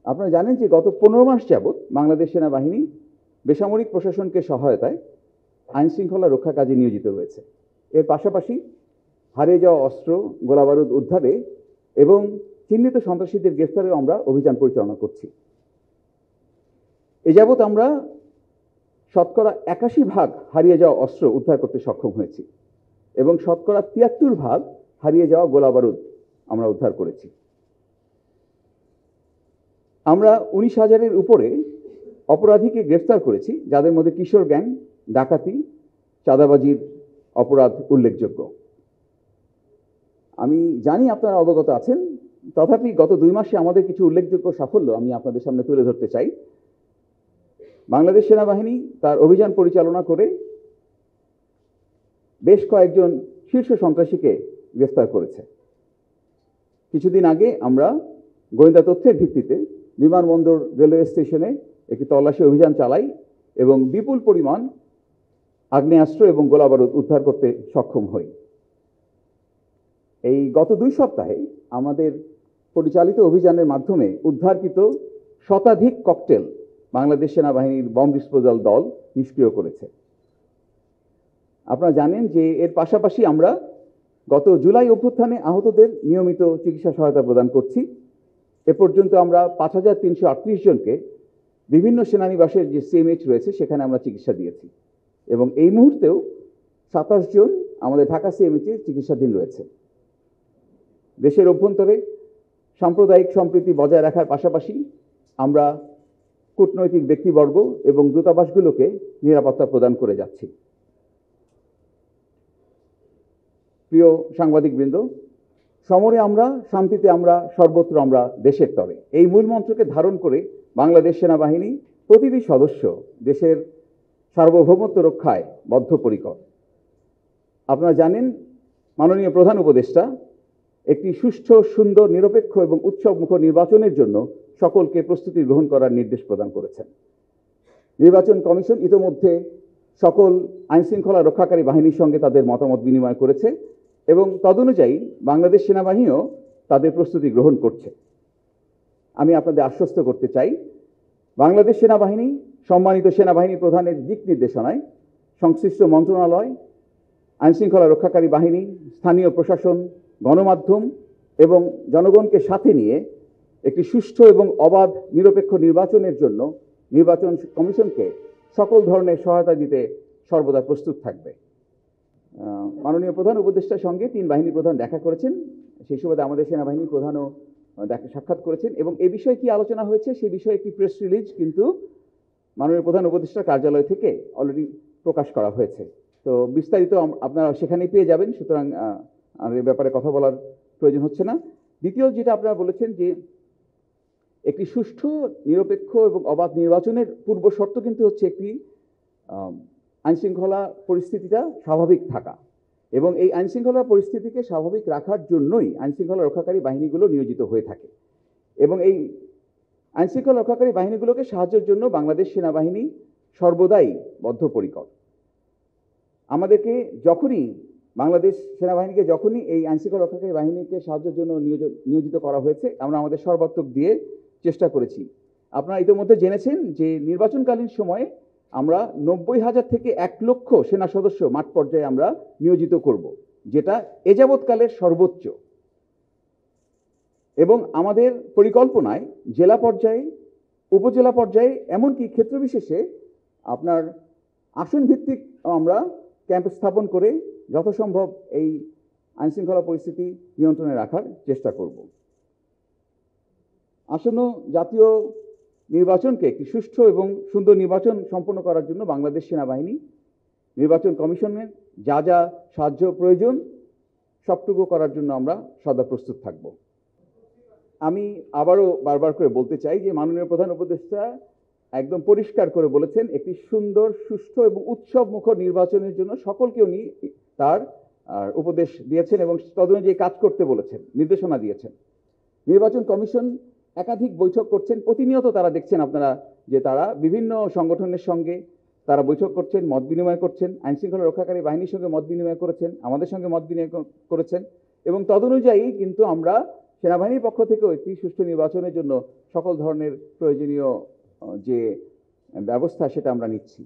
আপনারা জানেন যে গত 15 মাস যাবৎ বাংলাদেশ সেনাবাহিনী বেসামরিক প্রশাসনকে সহায়তায় আইন শৃঙ্খলা রক্ষা কাজে নিয়োজিত রয়েছে। এর পাশাপাশি হারিয়ে যাওয়া অস্ত্র, গোলাবারুদ উদ্ধারে এবং চিহ্নিত সন্ত্রাসীদের গ্রেফতারেও আমরা অভিযান পরিচালনা করছি। এ যাবৎ আমরা শতকরা 81% হারিয়ে যাওয়া অস্ত্র উদ্ধার করতে সক্ষম হয়েছি এবং শতকরা 73% হারিয়ে যাওয়া গোলাবারুদ আমরা উদ্ধার করেছি। আমরা 19,000-এর উপরে অপরাধীকে গ্রেফতার করেছি, যাদের মধ্যে কিশোর গ্যাং, ডাকাতি, চাঁদাবাজির অপরাধ উল্লেখযোগ্য। আমি জানি আপনারা অবগত আছেন, তথাপি গত 2 মাসে আমাদের কিছু উল্লেখযোগ্য সাফল্য আমি আপনাদের সামনে তুলে ধরতে চাই। বাংলাদেশ সেনাবাহিনী তার অভিযান পরিচালনা করে বেশ কয়েকজন শীর্ষ সন্ত্রাসীকে গ্রেফতার করেছে। কিছুদিন আগে আমরা গোয়েন্দা তথ্যের ভিত্তিতে বিমানবন্দর রেলওয়ে স্টেশনে একটি তল্লাশি অভিযান চালাই এবং বিপুল পরিমাণ আগ্নেয়াস্ত্র এবং গোলাবারুদ উদ্ধার করতে সক্ষম হই। এই গত 2 সপ্তাহে আমাদের পরিচালিত অভিযানের মাধ্যমে উদ্ধারকৃত শতাধিক ককটেল বাংলাদেশ সেনাবাহিনীর বম ডিসপোজাল দল নিষ্ক্রিয় করেছে। আপনারা জানেন যে এর পাশাপাশি আমরা গত জুলাই অভ্যুত্থানে আহতদের নিয়মিত চিকিৎসা সহায়তা প্রদান করছি। এ পর্যন্ত আমরা 5,338 জনকে বিভিন্ন সেনানিবাসের যে সিএমএইচ রয়েছে সেখানে আমরা চিকিৎসা দিয়েছি এবং এই মুহূর্তেও 27 জন আমাদের ঢাকা সিএমএইচে চিকিৎসাধীন রয়েছে। দেশের অভ্যন্তরে সাম্প্রদায়িক সম্প্রীতি বজায় রাখার পাশাপাশি আমরা কূটনৈতিক ব্যক্তিবর্গ এবং দূতাবাসগুলোকে নিরাপত্তা প্রদান করে যাচ্ছি। প্রিয় সাংবাদিকবৃন্দ, সমরে আমরা, শান্তিতে আমরা, সর্বত্র আমরা, দেশের তরে, এই মূল মন্ত্রকে ধারণ করে বাংলাদেশ সেনাবাহিনী প্রতিটি সদস্য দেশের সার্বভৌমত্ব রক্ষায় বদ্ধপরিকর। আপনারা জানেন, মাননীয় প্রধান উপদেষ্টা একটি সুষ্ঠু, সুন্দর, নিরপেক্ষ এবং উৎসবমুখর নির্বাচনের জন্য সকলকে প্রস্তুতি গ্রহণ করার নির্দেশ প্রদান করেছেন। নির্বাচন কমিশন ইতোমধ্যে সকল আইনশৃঙ্খলা রক্ষাকারী বাহিনীর সঙ্গে তাদের মতামত বিনিময় করেছে এবং তদনুযায়ী বাংলাদেশ সেনাবাহিনীও তাদের প্রস্তুতি গ্রহণ করছে। আমি আপনাদের আশ্বস্ত করতে চাই, বাংলাদেশ সেনাবাহিনী সম্মানিত সেনাবাহিনী প্রধানের দিক নির্দেশনায় সংশ্লিষ্ট মন্ত্রণালয়, আইনশৃঙ্খলা রক্ষাকারী বাহিনী, স্থানীয় প্রশাসন, গণমাধ্যম এবং জনগণকে সাথে নিয়ে একটি সুষ্ঠু এবং অবাধ নিরপেক্ষ নির্বাচনের জন্য নির্বাচন কমিশনকে সকল ধরনের সহায়তা দিতে সর্বদা প্রস্তুত থাকবে। মাননীয় প্রধান উপদেষ্টার সঙ্গে 3 বাহিনী প্রধান দেখা করেছেন, সেই সুবাদে আমাদের সেনাবাহিনী প্রধানও সাক্ষাৎ করেছেন এবং এ বিষয়ে কি আলোচনা হয়েছে সে বিষয়ে একটি প্রেস রিলিজ কিন্তু মাননীয় প্রধান উপদেষ্টার কার্যালয় থেকে অলরেডি প্রকাশ করা হয়েছে। তো বিস্তারিত আপনারা সেখানেই পেয়ে যাবেন, সুতরাং আর এ ব্যাপারে কথা বলার প্রয়োজন হচ্ছে না। দ্বিতীয় যেটা আপনারা বলেছেন যে একটি সুষ্ঠু, নিরপেক্ষ এবং অবাধ নির্বাচনের পূর্ব শর্ত কিন্তু হচ্ছে একটি আইনশৃঙ্খলা পরিস্থিতিটা স্বাভাবিক থাকা এবং এই আইনশৃঙ্খলা পরিস্থিতিকে স্বাভাবিক রাখার জন্যই আইনশৃঙ্খলা রক্ষাকারী বাহিনীগুলো নিয়োজিত হয়ে থাকে এবং এই আইনশৃঙ্খলা রক্ষাকারী বাহিনীগুলোকে সাহায্যের জন্য বাংলাদেশ সেনাবাহিনী সর্বদাই বদ্ধপরিকর। আমাদেরকে বাংলাদেশ সেনাবাহিনীকে যখনই এই আইনশৃঙ্খলা রক্ষাকারী বাহিনীকে সাহায্যের জন্য নিয়োজিত করা হয়েছে, আমরা আমাদের সর্বাত্মক দিয়ে চেষ্টা করেছি। আপনারা ইতিমধ্যে জেনেছেন যে নির্বাচনকালীন সময়ে আমরা 90,000 থেকে 1 লক্ষ সেনা সদস্য মাঠ পর্যায়ে আমরা নিয়োজিত করব, যেটা এ যাবৎকালের সর্বোচ্চ। এবং আমাদের পরিকল্পনায় জেলা পর্যায়ে, উপজেলা পর্যায়ে, এমনকি ক্ষেত্র বিশেষে আপনার আসন ভিত্তিক আমরা ক্যাম্প স্থাপন করে যথাসম্ভব এই আইনশৃঙ্খলা পরিস্থিতি নিয়ন্ত্রণে রাখার চেষ্টা করব। আসন্ন জাতীয় নির্বাচনকে একটি সুষ্ঠু এবং সুন্দর নির্বাচন সম্পন্ন করার জন্য বাংলাদেশ সেনাবাহিনী নির্বাচন কমিশনের যা যা সাহায্য প্রয়োজন সবটুকু করার জন্য আমরা সদা প্রস্তুত থাকব। আমি আবারও বারবার করে বলতে চাই যে মাননীয় প্রধান উপদেষ্টা একদম পরিষ্কার করে বলেছেন, একটি সুন্দর, সুষ্ঠু এবং উৎসবমুখর নির্বাচনের জন্য সকলকে উনি তার উপদেশ দিয়েছেন এবং তদনুযায়ী কাজ করতে বলেছেন, নির্দেশনা দিয়েছেন। নির্বাচন কমিশন একাধিক বৈঠক করছেন, প্রতিনিয়ত তারা দেখছেন আপনারা যে তারা বিভিন্ন সংগঠনের সঙ্গে তারা বৈঠক করছেন, মত বিনিময় করছেন, আইনশৃঙ্খলা রক্ষাকারী বাহিনীর সঙ্গে মত বিনিময় করেছেন, আমাদের সঙ্গে মত বিনিময় করেছেন এবং তদনুযায়ী কিন্তু আমরা সেনাবাহিনীর পক্ষ থেকেও একটি সুষ্ঠু নির্বাচনের জন্য সকল ধরনের প্রয়োজনীয় যে ব্যবস্থা সেটা আমরা নিচ্ছি।